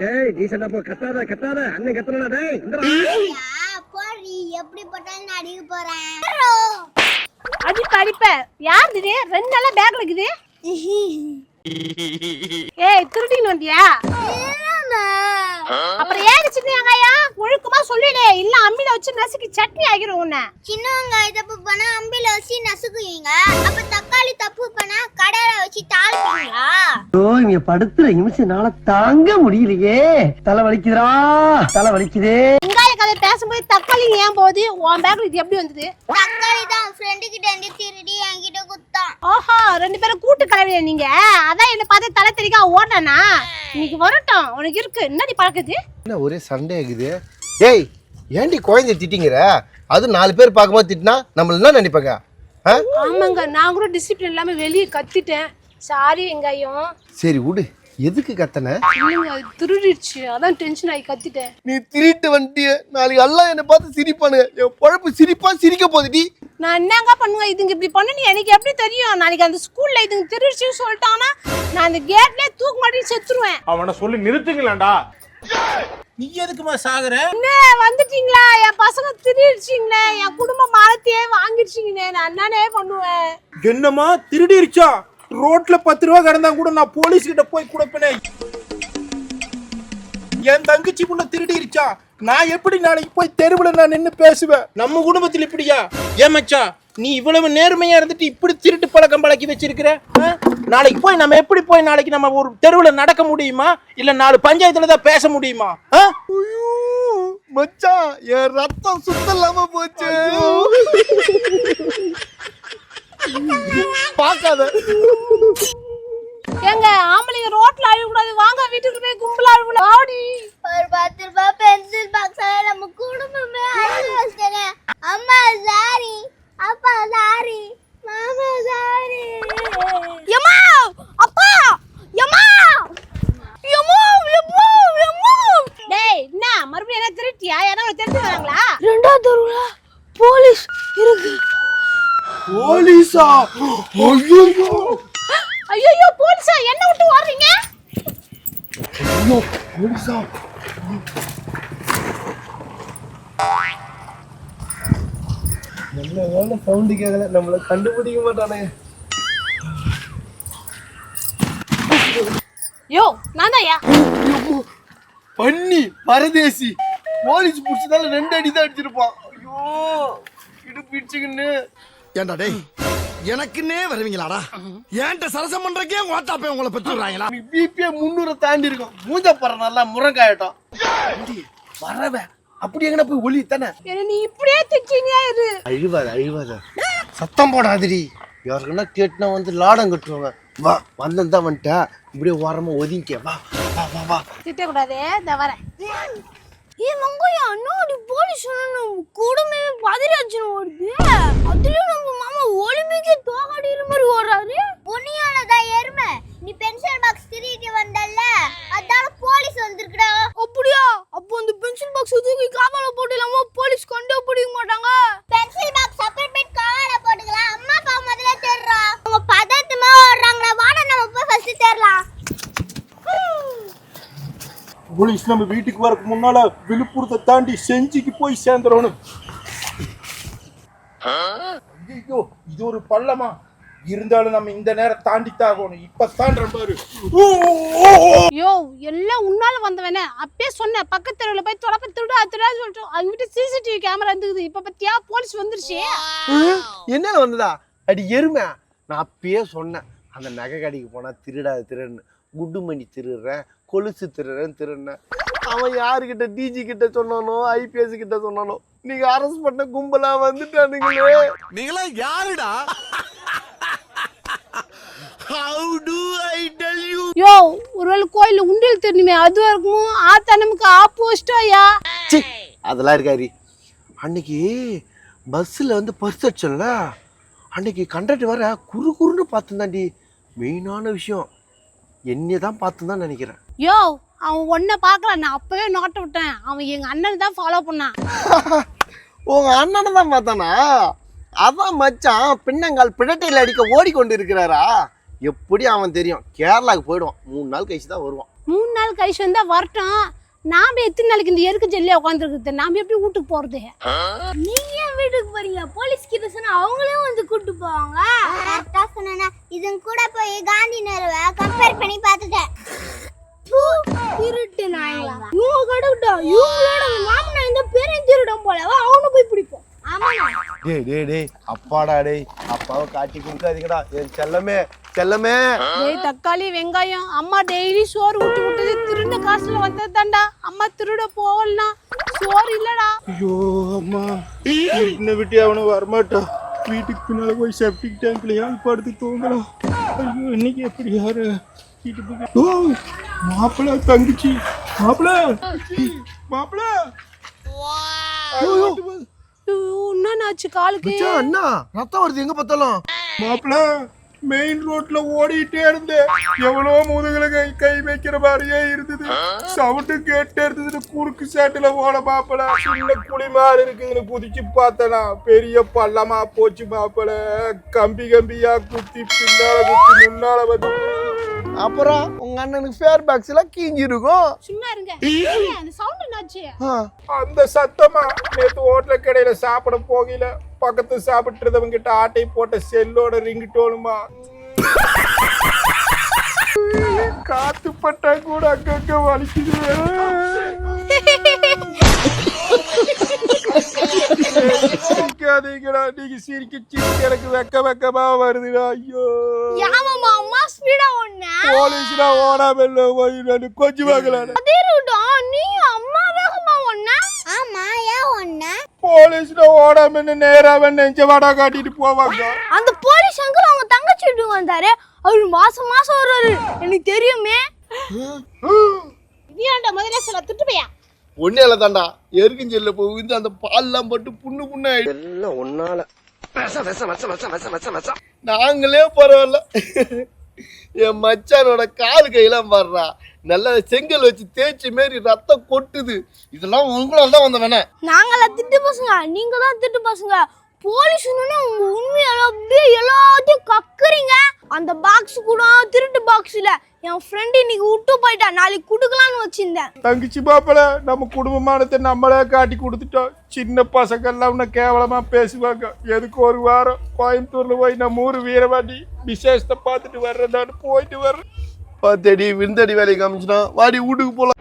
டேய் டீசன்ட்டா போ, கத்தாத கத்தாத, அண்ணன் கத்துறடா டேய். இந்தடா போறீ, எப்படி போட்டாலும் நான் அடிக்க போறேன். அடிப்ப யார் இது? 2 நாளா பேக்ல இருக்குது. ஏய் திருடின்னு வந்தியா? அப்புறம் ஏன் சின்ன வெங்காயம் ஒழுக்கமா சொல்லிடு, இல்ல அம்மில வச்சு நசுக்கி சட்னி ஆகிரும் உன்னை. சின்ன வெங்காயம் தப்பு பண்ணா அம்பில வச்சு நசுக்குவீங்க, அப்ப தக்காளி தப்பு பண்ணா கடையில வச்சு தாளிப்பீங்களா? இங்க படுத்துற நிமிஷம்னால தாங்க முடியலையே, தலை வலிக்குதுடா, தலை வலிக்குதே. வெங்காய கதை பேசும்போது தக்காளி ஏன் போகுது? உன் பேக்ல இது எப்படி வந்தது? தக்காளி தான் ஃப்ரெண்டு கிட்ட இருந்து திருடி என்கிட்ட குத்தான். ஓஹோ, 2 பேரும் கூட்டு கலவையா நீங்க? அதான் என்ன பார்த்து தலை தெறிக்கா ஓடனா? இன்னைக்கு வரட்டும், உனக்கு இருக்கு. என்னடி பழக்குது? என்ன ஒரே சண்டே ஆகுது? ஏய் ஏன்டி குழந்தை திட்டிங்கிற? அது 4 பேர் பார்க்கும்போது திட்டினா நம்மள என்ன நினைப்பாங்க? ஆமாங்க, நான் கூட டிசிப்ளின் இல்லாம வெளியே கத்திட்டேன். சாரி வெங்காயம். சரி விடு, எதுக்கு கத்தன? இல்லைங்க, அது திருடிடுச்சு, அதான் டென்ஷன் ஆகி கத்திட்டேன். நீ திருட்டு வந்துட்டிய, நாளைக்கு எல்லாம் என்னை பார்த்து சிரிப்பானுங்க. என் பழப்பு சிரிப்பா சிரிக்க போகுதுடி. நான் என்னங்க பண்ணுவேன்? இதுங்க இப்படி பண்ணு எனக்கு எப்படி தெரியும்? நாளைக்கு அந்த ஸ்கூல்ல இதுங்க திருடிச்சுன்னு சொல்லிட்டானா நான் அந்த கேட்லயே தூக்கு மாட்டி செத்துருவேன். அவனை சொல்லி நிறுத்துங்களேன்டா. நீ எதுக்குமா சாகுற? என்ன வந்துட்டீங்களா? என் பசங்க திருடிச்சிங்களே, என் குடும்ப மானத்தையே வாங்கிடுச்சிங்களே, நான் என்னனே பண்ணுவேன்? என்னமா திருடிருச்சா? ரோட்ல 10 ரூபா கிடந்தா கூட நான் போலீஸ் கிட்ட போய் கொடுப்பேனே. என் தங்கச்சி புள்ள திருடிருச்சா, நான் எப்படி நாளைக்கு போய் தெருவுல நான் நின்னு பேசுவேன்? நம்ம குடும்பத்தில் இப்படியா? ஏன் மச்சா, நீ இவ்வளவு நேர்மையா இருந்துட்டு இப்படி திருட்டு பழக்கம் பழக்கி வச்சிருக்கிற? நாளைக்கு போய் நம்ம எப்படி போய் நாளைக்கு நம்ம ஒரு தெருவுல நடக்க முடியுமா? இல்ல 4 பஞ்சாயத்துல தான் பேச முடியுமா? மச்சான் என் ரத்தம் சுத்தலாம போச்சு. பாக்காத ஏங்க, ஆம்பளைங்க ரோட்ல அழுக கூடாது, வாங்க வீட்டுக்கு போய் கும்பலா அழுகல. ஆடி ஒரு 10 ரூபாய் பென்சில் பாக்ஸ் நம்ம குடும்பமே அழுக வச்சிட்டேங்க. அம்மா சாரி, அப்பா சாரி, மாமா சாரி. யம்மா அப்பா, யம்மா யம்மா யம்மா யம்மா. டேய் என்ன மறுபடியும் என்ன திருட்டியா? யாரோ திருடி வராங்களா? 2வது தெருவுல போலீஸ் இருக்கு. போலீஸா? ஐயோ ஐயோ போலீஸா? என்ன விட்டு ஓடுறீங்க? ஐயோ போலீஸா? நல்ல வேலை சவுண்டு கேட்கல, நம்மள கண்டுபிடிக்க மாட்டானே. யோ நான் தான்யா. பண்ணி பரதேசி போலீஸ் புடிச்சதால 2 அடி தான் அடிச்சிருப்பான். ஐயோ இடுப்பு இடிச்சுக்கின்னு. ஏண்டா டேய், எனக்குன்னே வருவீங்களாடா? ஏன்ட்ட சரசம் பண்றக்கே ஓட்டாப்பே உங்களை பெற்றுறாங்களா? பிபிஏ 300 தாண்டி இருக்கும். மூஞ்ச பற நல்லா முருங்காயட்டும். வரவே அப்படி எங்கன போய் ஒலி தானே. என்ன நீ இப்படியே திட்டிங்க இரு. அழிவாத சத்தம் போடாதடி. யாருக்குன்னா கேட்டுனா வந்து லாடம் கட்டுவாங்க. வா வந்தா வந்துட்டா, இப்படியே ஓரமா ஒதுங்கிக்க. வா வா வா வா. திட்ட கூடாதே, இந்த வரேன். வெங்காயம் அண்ணாடி போலீஸ் கூடமே பதிராச்சு ஓடுது. அதுலயும் நம்ம மாமா ஒலிம்பிக்கு தோகாடிற மாதிரி ஓடுறாரு. பொன்னியானதா எருமை, நீ பென்சில் பாக்ஸ் திருடிட்டு வந்தல்ல, அதால போலீஸ் வந்திருக்குடா. அப்படியா? அப்போ அந்த பென்சில் பாக்ஸ் தூக்கி காவால போட்டுலாமா? போலீஸ் கொண்டே பிடிக்க மாட்டாங்க. பென்சில் பாக்ஸ் அப்புறமேட் காவால போட்டுக்கலாம். அம்மா அப்பா முதல்ல தேடுறா. அவங்க பதட்டமா ஓடுறாங்களா, வாடா நம்ம போய் ஃபர்ஸ்ட் தேடலாம். போலீஸ் நம்ம வீட்டுக்கு வரக்கு முன்னால விழுப்புரத்தை தாண்டி செஞ்சிக்கு போய் சேர்ந்துடணும். ஐயோ இது ஒரு பள்ளமா இருந்தாலும் நம்ம இந்த நேரம் தாண்டி தாகணும். இப்ப தாண்டுற பாரு. யோ எல்லாம் உன்னால வந்தவனே, அப்பயே சொன்னேன் பக்கத்து தெருவுல போய் தொடப்ப திருடா சொல்லிட்டு. அவங்க வீட்டு சிசிடிவி கேமரா இருந்தது. இப்ப பத்தியா போலீஸ் வந்துருச்சு. என்ன வந்ததா? அடி எருமை, நான் அப்பயே சொன்னேன் அந்த நகை கடைக்கு போனா திருடுன்னு. குண்டு மணி திருடுறேன், கொலுசு திருடுறேன். அவன் யாருக்கிட்ட டிஜி கிட்ட சொன்னானோ, ஐபிஎஸ் கிட்ட சொன்னானோ, நீங்க அரெஸ்ட் பண்ண கும்பலா வந்துட்டானுங்களே. நீங்களா யாருடா? How do I tell you? யோ ஒருவேளை கோயில்ல உண்டியல் திருடுமே அதுவா இருக்குமோ? ஆத்தா நமக்கு ஆப்போசிட்டாயா? அதெல்லாம் இருக்காரு. அன்னைக்கு பஸ்ஸில் வந்து பர்ஸ் அடிச்சோம்ல, அன்னைக்கு கண்டக்டர் வர குறுன்னு பார்த்துதாண்டி. மெயினான விஷயம் என்னைய தான் பார்த்து தான் நினைக்கிறேன். யோ அவன் ஒன்ன பார்க்கல, நான் அப்பவே நோட்ட விட்டேன். அவன் எங்க அண்ணன் தான் ஃபாலோ பண்ணான். உங்க அண்ணனை தான் பார்த்தானா? அதான் மச்சான் பின்னங்கால் பிடட்டையில் அடிக்க ஓடிக்கொண்டு இருக்கிறாரா? எப்படி அவன் தெரியும்? கேரளாவுக்கு போயிடுவான். 3 நாள் கழிச்சு தான் வருவான். 3 நாள் கழிச்சு வந்தா வரட்டும். நாம எத்தனை நாளைக்கு இந்த எருக்கு ஜெல்லியா உட்காந்துருக்குது? நாம எப்படி வீட்டுக்கு போறது? நீங்க ஏன் வீட்டுக்கு போறீங்க? போலீஸ் கிட்ட சொன்னா அவங்களே வந்து கூட்டு போவாங்க. கரெக்டா சொன்னா இதன் கூட போய் காந்தி நகரை கம்பேர் பண்ணி பார்த்துட்டேன். திருட்டு நாய்களா இவங்க கடவுட்டா, இவங்களோட மாமனா இந்த பேரையும் திருடம் போலவா, அவனு போய் பிடிப்போம். டேய் அப்பாடா டேய், அப்பாவை காட்டி கொடுக்காதீங்கடா என் செல்லமே செல்லமே. டேய் தக்காளி வெங்காயம், அம்மா டெய்லி சோறு ஊட்டி விட்டது திருந்த காசுல வந்தது தாண்டா. அம்மா திருட போகலனா சோறு இல்லடா. ஐயோ அம்மா, என்ன விட்டு அவனும் வரமாட்டான். வீட்டுக்கு பின்னால போய் செப்டிக் டேங்க்ல யாரு படுத்து தூங்கலாம். ஐயோ இன்னைக்கு எப்படி யாரு வீட்டுக்கு? ஓ மாப்பிள்ள தங்கச்சி, மாப்பிள்ள மாப்பிள்ள. என்னாச்சு காலுக்கு? அண்ணா ரத்தம் வருது எங்க பார்த்தாலும். மாப்பிள்ள மெயின் ரோட்ல ஓடிட்டே இருந்தேன். எவ்வளோ முதுகுல கை வைக்கிற மாதிரியே இருந்தது. சவுண்டு கேட்டே இருந்தது. குறுக்கு சேட்டுல ஓட மாப்பிள்ள. சின்ன குழி மாதிரி இருக்குதுன்னு குதிச்சு பார்த்தனா பெரிய பள்ளமா போச்சு மாப்பிள்ள. கம்பியா குத்தி பின்னால குத்தி முன்னால வந்து. அப்புறம் உங்க அண்ணனுக்கு ஃபேர் பாக்ஸ்ல கீஞ்சி இருக்கும். சும்மா இருங்க. அந்த சவுண்ட் என்னாச்சு? அந்த சத்தமா நேத்து ஹோட்டல் கடையில சாப்பிட போகல. பக்கத்து சாப்பிட்டுறவங்க கிட்ட ஆட்டை போட்ட செல்லோட ரிங்கிட்டோனுமா. காத்து பட்டா கூட அங்கங்க வலிக்குது. சிரிக்காதீங்கடா, நீங்க சிரிக்க எனக்கு வெக்கமா வருதுடா. ஐயோ யாமாமா அம்மா ஸ்பீடா ஓடுன. போலீஸ்ல ஓடாம கொஞ்சம் வாங்கலாம். அதிருடா, நீ அம்மா வேகமா ஓடுன. ஆமா ஏன் ஓடுன? போலீஸ்ல ஓடாம நேரா நெஞ்ச வாடா காட்டிட்டு போவாங்க. அந்த போலீஸ் அங்கிள் அவங்க தங்கச்சி வீட்டுக்கு வந்தாரு. அவரு மாசம் வருவாரு, எனக்கு தெரியுமே. நீயாண்டா முதல்ல சொல்ல திட்டுவையா? ஒன்னேல தாண்டா எருக்குஞ்செல்ல போகுது. அந்த பால்லாம் போட்டு புண்ணு எல்லாம் ஒன்னால நாங்களே பரவாயில்ல. என் மச்சானோட கால் கையெல்லாம் பாடுறா, நல்லா செங்கல் வச்சு தேய்ச்சி மாரி ரத்தம் கொட்டுது. இதெல்லாம் உங்களால தான் வந்த வேணா. நாங்களா திட்டு பசங்க, நீங்க தான் திட்டு பசங்க. போலீஸ் உங்க உண்மையால அப்படியே எல்லாத்தையும் கக்குறீங்க. அந்த பாக்ஸ் கூட திருட்டு பாக்ஸ்ல என் ஃப்ரெண்ட் இன்னைக்கு விட்டு போயிட்டா. நாளைக்கு குடுக்கலாம்னு வச்சிருந்தேன். தங்கச்சி பாப்பல நம்ம குடும்பமானத்தை நம்மளே காட்டி கொடுத்துட்டோம். சின்ன பசங்க எல்லாம் இன்னும் கேவலமா பேசுவாங்க. எதுக்கு ஒரு வாரம் கோயம்புத்தூர்ல போய் நம்ம ஊர் வீரவாண்டி விசேஷத்தை பார்த்துட்டு வர்றேன். போயிட்டு வர்றேன். பார்த்தடி விருந்தடி வேலைக்கு காமிச்சுனா வாடி வீட்டுக்கு போலாம்.